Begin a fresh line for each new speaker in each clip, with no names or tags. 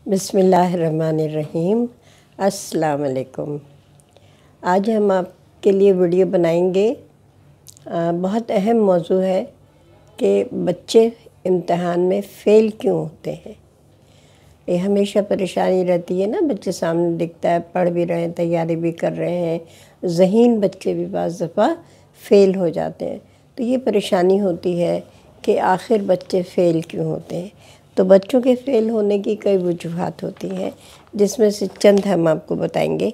بسم اللہ الرحمن الرحیم۔ السلام علیکم۔ آج ہم آپ کے لیے ویڈیو بنائیں گے۔ بہت اہم موضوع ہے کہ بچے امتحان میں فیل کیوں ہوتے ہیں۔ یہ ہمیشہ پریشانی رہتی ہے نا، بچے سامنے دکھتا ہے، پڑھ بھی رہے ہیں، تیاری بھی کر رہے ہیں، ذہین بچے بھی بعض دفعہ فیل ہو جاتے ہیں۔ تو یہ پریشانی ہوتی ہے کہ آخر بچے فیل کیوں ہوتے ہیں۔ تو بچوں کے فیل ہونے کی کئی وجوہات ہوتی ہیں، جس میں سے چند ہم آپ کو بتائیں گے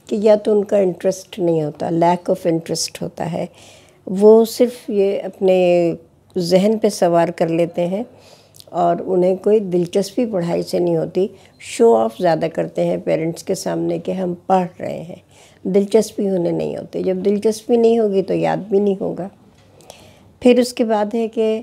کہ یا تو ان کا انٹرسٹ نہیں ہوتا، لیک آف انٹرسٹ ہوتا ہے، وہ صرف یہ اپنے ذہن پہ سوار کر لیتے ہیں اور انہیں کوئی دلچسپی پڑھائی سے نہیں ہوتی، شو آف زیادہ کرتے ہیں پیرنٹس کے سامنے کہ ہم پڑھ رہے ہیں، دلچسپی انہیں نہیں ہوتی۔ جب دلچسپی نہیں ہوگی تو یاد بھی نہیں ہوگا۔ پھر اس کے بعد ہے کہ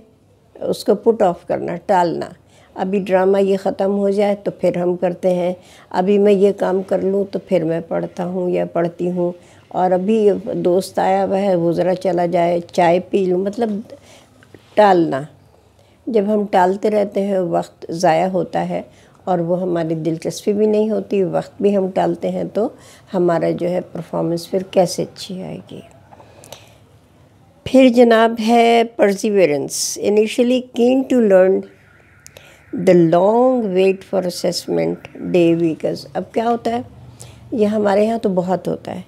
اس کو پٹ آف کرنا، ٹالنا۔ ابھی ڈرامہ یہ ختم ہو جائے تو پھر ہم کرتے ہیں، ابھی میں یہ کام کر لوں تو پھر میں پڑھتا ہوں یا پڑھتی ہوں، اور ابھی دوست آیا ہوا ہے وہ ذرا چلا جائے، چائے پی لوں، مطلب ٹالنا۔ جب ہم ٹالتے رہتے ہیں وقت ضائع ہوتا ہے اور وہ ہماری دلچسپی بھی نہیں ہوتی، وقت بھی ہم ٹالتے ہیں، تو ہمارا جو ہے پرفارمنس پھر کیسے اچھی آئے گی۔ پھر جناب ہے perseverance, initially can to learn the long wait for assessment day weekers۔ اب کیا ہوتا ہے، یہ ہمارے ہاں تو بہت ہوتا ہے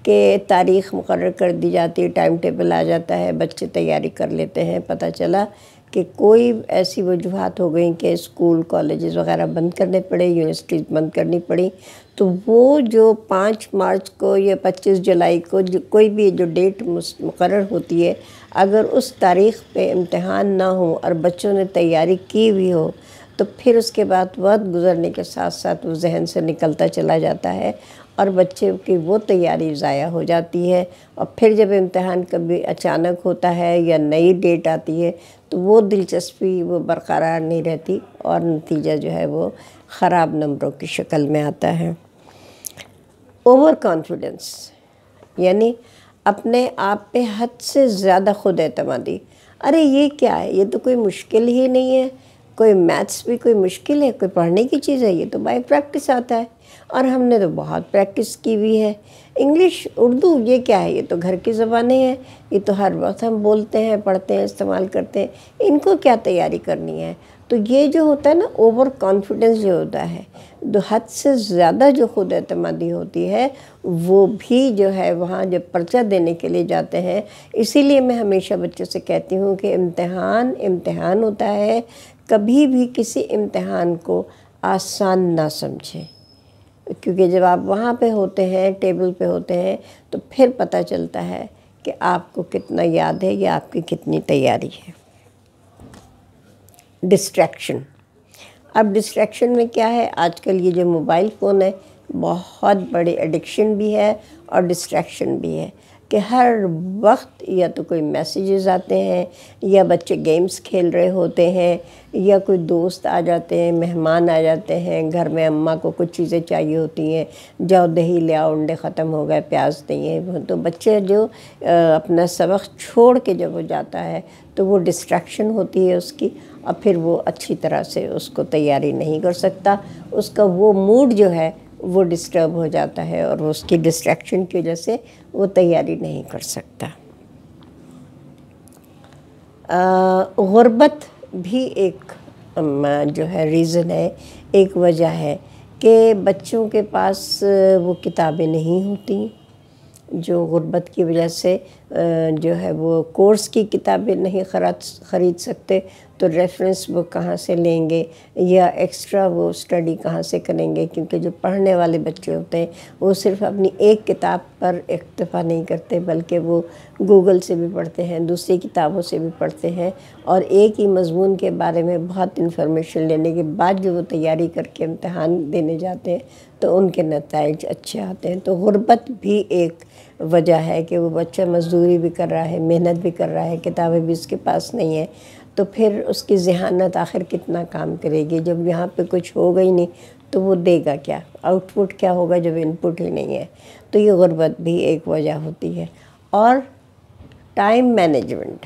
کہ تاریخ مقرر کر دی جاتی ہے، ٹائم ٹیبل آ جاتا ہے، بچے تیاری کر لیتے ہیں، پتہ چلا کہ کوئی ایسی وجوہات ہو گئیں کہ اسکول کالجز وغیرہ بند کرنے پڑے، یونیورسٹیز بند کرنی پڑی، تو وہ جو 5 مارچ کو یا 25 جولائی کو جو کوئی بھی جو ڈیٹ مقرر ہوتی ہے، اگر اس تاریخ پہ امتحان نہ ہو اور بچوں نے تیاری کی ہوئی ہو تو پھر اس کے بعد وقت گزرنے کے ساتھ ساتھ وہ ذہن سے نکلتا چلا جاتا ہے اور بچے کی وہ تیاری ضائع ہو جاتی ہے، اور پھر جب امتحان کبھی اچانک ہوتا ہے یا نئی ڈیٹ آتی ہے تو وہ دلچسپی وہ برقرار نہیں رہتی اور نتیجہ جو ہے وہ خراب نمبروں کی شکل میں آتا ہے۔ اوور کانفیڈنس، یعنی اپنے آپ پہ حد سے زیادہ خود اعتمادی۔ ارے یہ کیا ہے، یہ تو کوئی مشکل ہی نہیں ہے، کوئی میتھس بھی کوئی مشکل ہے، کوئی پڑھنے کی چیز ہے، یہ تو بائی پریکٹس آتا ہے اور ہم نے تو بہت پریکٹس کی ہوئی ہے۔ انگلش، اردو، یہ کیا ہے، یہ تو گھر کی زبانیں ہیں، یہ تو ہر وقت ہم بولتے ہیں، پڑھتے ہیں، استعمال کرتے ہیں، ان کو کیا تیاری کرنی ہے۔ تو یہ جو ہوتا ہے نا، اوور کانفیڈنس جو ہوتا ہے، حد سے زیادہ جو خود اعتمادی ہوتی ہے، وہ بھی جو ہے وہاں جب پرچہ دینے کے لیے جاتے ہیں۔ اسی لیے میں ہمیشہ بچوں سے کہتی ہوں کہ امتحان ہوتا ہے، کبھی بھی کسی امتحان کو آسان نہ سمجھیں، کیونکہ جب آپ وہاں پہ ہوتے ہیں، ٹیبل پہ ہوتے ہیں، تو پھر پتہ چلتا ہے کہ آپ کو کتنا یاد ہے یا آپ کی کتنی تیاری ہے۔ ڈسٹریکشن، اب ڈسٹریکشن میں کیا ہے، آج کل یہ جو موبائل فون ہے بہت بڑی ایڈکشن بھی ہے اور ڈسٹریکشن بھی ہے کہ ہر وقت یا تو کوئی میسیجز آتے ہیں، یا بچے گیمز کھیل رہے ہوتے ہیں، یا کوئی دوست آ جاتے ہیں، مہمان آ جاتے ہیں، گھر میں اماں کو کچھ چیزیں چاہیے ہوتی ہیں، جاؤ دہی لے آؤ، انڈے ختم ہو گئے، پیاز نہیں ہے، تو بچے جو اپنا سبق چھوڑ کے جب وہ جاتا ہے تو وہ ڈسٹریکشن ہوتی ہے اس کی، اور پھر وہ اچھی طرح سے اس کو تیاری نہیں کر سکتا، اس کا وہ موڈ جو ہے وہ ڈسٹرب ہو جاتا ہے اور اس کی ڈسٹریکشن کی وجہ سے وہ تیاری نہیں کر سکتا۔ غربت بھی ایک جو ہے ریزن ہے، ایک وجہ ہے کہ بچوں کے پاس وہ کتابیں نہیں ہوتی، جو غربت کی وجہ سے جو ہے وہ کورس کی کتابیں نہیں خرید سکتے، تو ریفرنس بک کہاں سے لیں گے یا ایکسٹرا وہ اسٹڈی کہاں سے کریں گے، کیونکہ جو پڑھنے والے بچے ہوتے ہیں وہ صرف اپنی ایک کتاب پر اکتفا نہیں کرتے، بلکہ وہ گوگل سے بھی پڑھتے ہیں، دوسری کتابوں سے بھی پڑھتے ہیں، اور ایک ہی مضمون کے بارے میں بہت انفارمیشن لینے کے بعد جو وہ تیاری کر کے امتحان دینے جاتے ہیں تو ان کے نتائج اچھے آتے ہیں۔ تو غربت بھی ایک وجہ ہے کہ وہ بچہ مزدوری بھی کر رہا ہے، محنت بھی کر رہا ہے، کتابیں بھی اس کے پاس نہیں ہیں، تو پھر اس کی ذہانت آخر کتنا کام کرے گی جب یہاں پہ کچھ ہوگا ہی نہیں، تو وہ دے گا کیا، آؤٹ پٹ کیا ہوگا جب ان پٹ ہی نہیں ہے۔ تو یہ غربت بھی ایک وجہ ہوتی ہے۔ اور ٹائم مینجمنٹ،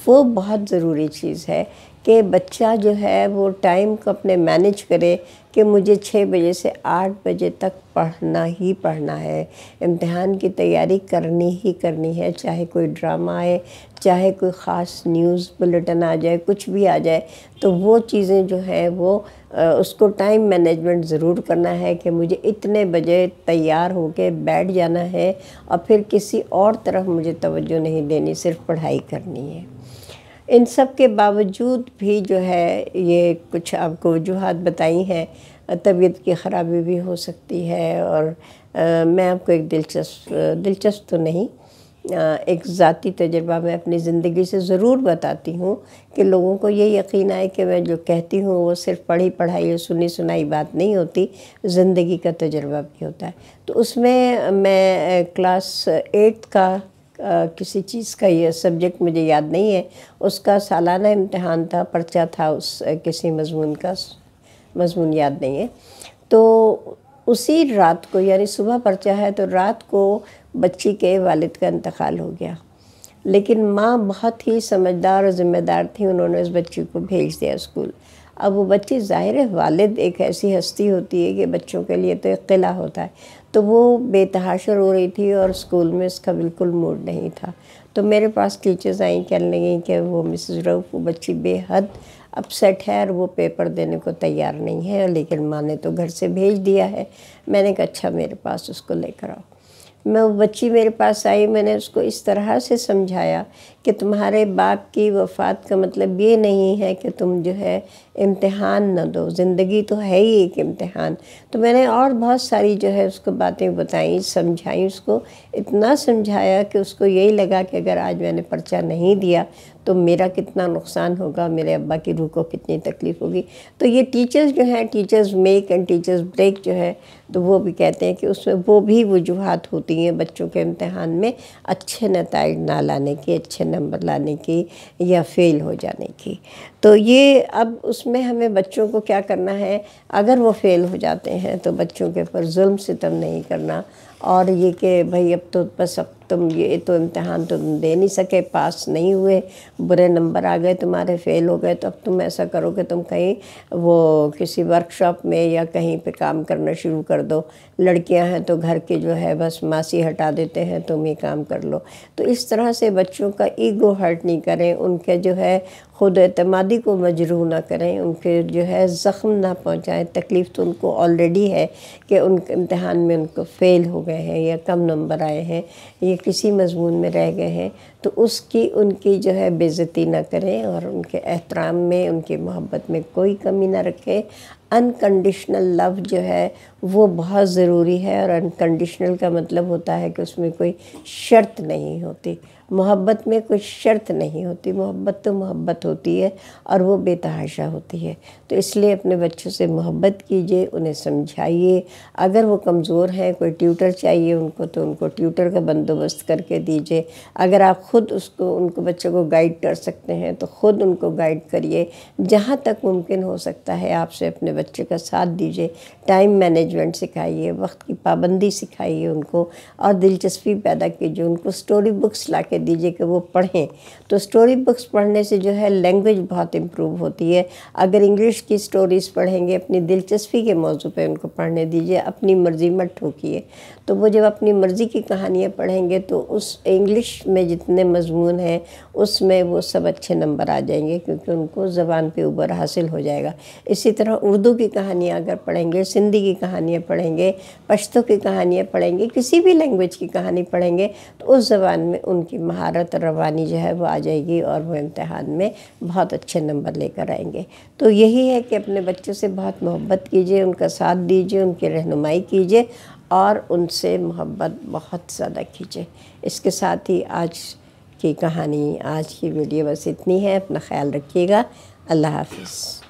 وہ بہت ضروری چیز ہے کہ بچہ جو ہے وہ ٹائم کو اپنے مینیج کرے کہ مجھے 6 بجے سے 8 بجے تک پڑھنا ہی پڑھنا ہے، امتحان کی تیاری کرنی ہی کرنی ہے، چاہے کوئی ڈرامہ آئے، چاہے کوئی خاص نیوز بلیٹن آ جائے، کچھ بھی آ جائے، تو وہ چیزیں جو ہیں وہ اس کو ٹائم مینجمنٹ ضرور کرنا ہے کہ مجھے اتنے بجے تیار ہو کے بیٹھ جانا ہے، اور پھر کسی اور طرف مجھے توجہ نہیں دینی، صرف پڑھائی کرنی ہے۔ ان سب کے باوجود بھی جو ہے یہ کچھ آپ کو وجوہات بتائی ہیں، طبیعت کی خرابی بھی ہو سکتی ہے، اور میں آپ کو ایک دلچسپ تو نہیں، ایک ذاتی تجربہ میں اپنی زندگی سے ضرور بتاتی ہوں کہ لوگوں کو یہ یقین آئے کہ میں جو کہتی ہوں وہ صرف پڑھی پڑھائی اور سنی سنائی بات نہیں ہوتی، زندگی کا تجربہ بھی ہوتا ہے۔ تو اس میں کلاس 8 کا کسی چیز کا یہ سبجیکٹ مجھے یاد نہیں ہے، اس کا سالانہ امتحان تھا، پرچہ تھا، اس کسی مضمون کا مضمون یاد نہیں ہے۔ تو اسی رات کو، یعنی صبح پرچہ ہے تو رات کو بچی کے والد کا انتقال ہو گیا، لیکن ماں بہت ہی سمجھدار اور ذمہ دار تھی، انہوں نے اس بچی کو بھیج دیا اسکول۔ اب وہ بچی، ظاہر ہے والد ایک ایسی ہستی ہوتی ہے کہ بچوں کے لیے تو ایک قلعہ ہوتا ہے، تو وہ بے تحاشر ہو رہی تھی اور اسکول میں اس کا بالکل موڈ نہیں تھا۔ تو میرے پاس ٹیچرز آئیں، کہنے لگیں کہ وہ مسز رؤف، وہ بچی بے حد اپسیٹ ہے اور وہ پیپر دینے کو تیار نہیں ہے، لیکن ماں نے تو گھر سے بھیج دیا ہے۔ میں نے کہا اچھا میرے پاس اس کو لے کر آؤ۔ وہ بچی میرے پاس آئی، میں نے اس کو اس طرح سے سمجھایا کہ تمہارے باپ کی وفات کا مطلب یہ نہیں ہے کہ تم جو ہے امتحان نہ دو، زندگی تو ہے ہی ایک امتحان۔ تو میں نے اور بہت ساری جو ہے اس کو باتیں بتائیں، سمجھائیں، اس کو اتنا سمجھایا کہ اس کو یہی لگا کہ اگر آج میں نے پرچہ نہیں دیا تو میرا کتنا نقصان ہوگا، میرے ابا کی روح کو کتنی تکلیف ہوگی۔ تو یہ ٹیچرز جو ہیں، teachers make and teachers break جو ہے، تو وہ بھی کہتے ہیں کہ اس میں وہ بھی وجوہات ہوتی ہیں بچوں کے امتحان میں اچھے نتائج نہ لانے کی، اچھے نمبر لانے کی یا فیل ہو جانے کی۔ تو یہ اب اس میں ہمیں بچوں کو کیا کرنا ہے، اگر وہ فیل ہو جاتے ہیں تو بچوں کے اوپر ظلم ستم نہیں کرنا، اور یہ کہ بھئی اب تو بس اب تم یہ تو امتحان تو تم دے نہیں سکے، پاس نہیں ہوئے، برے نمبر آ گئے تمہارے، فیل ہو گئے، تو اب تم ایسا کرو کہ تم کہیں وہ کسی ورکشاپ میں یا کہیں پہ کام کرنا شروع کر دو، لڑکیاں ہیں تو گھر کے جو ہے بس ماسی ہٹا دیتے ہیں، تم یہ کام کر لو۔ تو اس طرح سے بچوں کا ایگو ہرٹ نہیں کریں، ان کے جو ہے خود اعتمادی کو مجروح نہ کریں، ان کے جو ہے زخم نہ پہنچائیں۔ تکلیف تو ان کو آلریڈی ہے کہ ان کے امتحان میں ان کو فیل ہو گئے ہیں یا کم نمبر آئے ہیں، یہ کسی مضمون میں رہ گئے ہیں، تو اس کی ان کی جو ہے بے عزتی نہ کریں، اور ان کے احترام میں، ان کی محبت میں کوئی کمی نہ رکھیں۔ انکنڈیشنل لو جو ہے وہ بہت ضروری ہے، اور انکنڈیشنل کا مطلب ہوتا ہے کہ اس میں کوئی شرط نہیں ہوتی، محبت میں کوئی شرط نہیں ہوتی، محبت تو محبت ہوتی ہے اور وہ بے تحاشا ہوتی ہے۔ تو اس لیے اپنے بچوں سے محبت کیجئے، انہیں سمجھائیے، اگر وہ کمزور ہیں، کوئی ٹیوٹر چاہیے ان کو تو ان کو ٹیوٹر کا بندوبست کر کے دیجئے، اگر آپ خود ان کو بچوں کو گائیڈ کر سکتے ہیں تو خود ان کو گائیڈ کریے، جہاں تک ممکن ہو سکتا ہے آپ سے اپنے بچے کا ساتھ دیجئے، ٹائم مینجمنٹ سکھائیے، وقت کی پابندی سکھائیے ان کو، اور دلچسپی پیدا کیجئے، ان کو سٹوری بکس لا کے دیجئے کہ وہ پڑھیں۔ تو سٹوری بکس پڑھنے سے جو ہے لینگویج بہت امپروو ہوتی ہے۔ اگر انگلش کی سٹوریز پڑھیں گے، اپنی دلچسپی کے موضوع پہ ان کو پڑھنے دیجئے، اپنی مرضی مت ٹھوکیے۔ تو وہ جب اپنی مرضی کی کہانیاں پڑھیں گے تو اس انگلش میں جتنے مضمون ہیں اس میں وہ سب اچھے نمبر آ جائیں گے، کیونکہ ان کو زبان پہ عبور حاصل ہو جائے گا۔ اسی طرح اردو کی کہانیاں اگر پڑھیں گے، سندھی کی کہانیاں پڑھیں گے، پشتو کی کہانیاں پڑھیں گے، کسی بھی لینگویج کی کہانی پڑھیں گے تو اس زبان میں ان کی مہارت اور روانی جو ہے وہ آ جائے گی، اور وہ امتحان میں بہت اچھے نمبر لے کر آئیں گے۔ تو یہی ہے کہ اپنے بچوں سے بہت محبت کیجئے، ان کا ساتھ دیجئے، ان کی رہنمائی کیجئے، اور ان سے محبت بہت زیادہ کیجئے۔ اس کے ساتھ ہی آج کی کہانی، آج کی ویڈیو بس اتنی ہے۔ اپنا خیال رکھیے گا۔ اللہ حافظ۔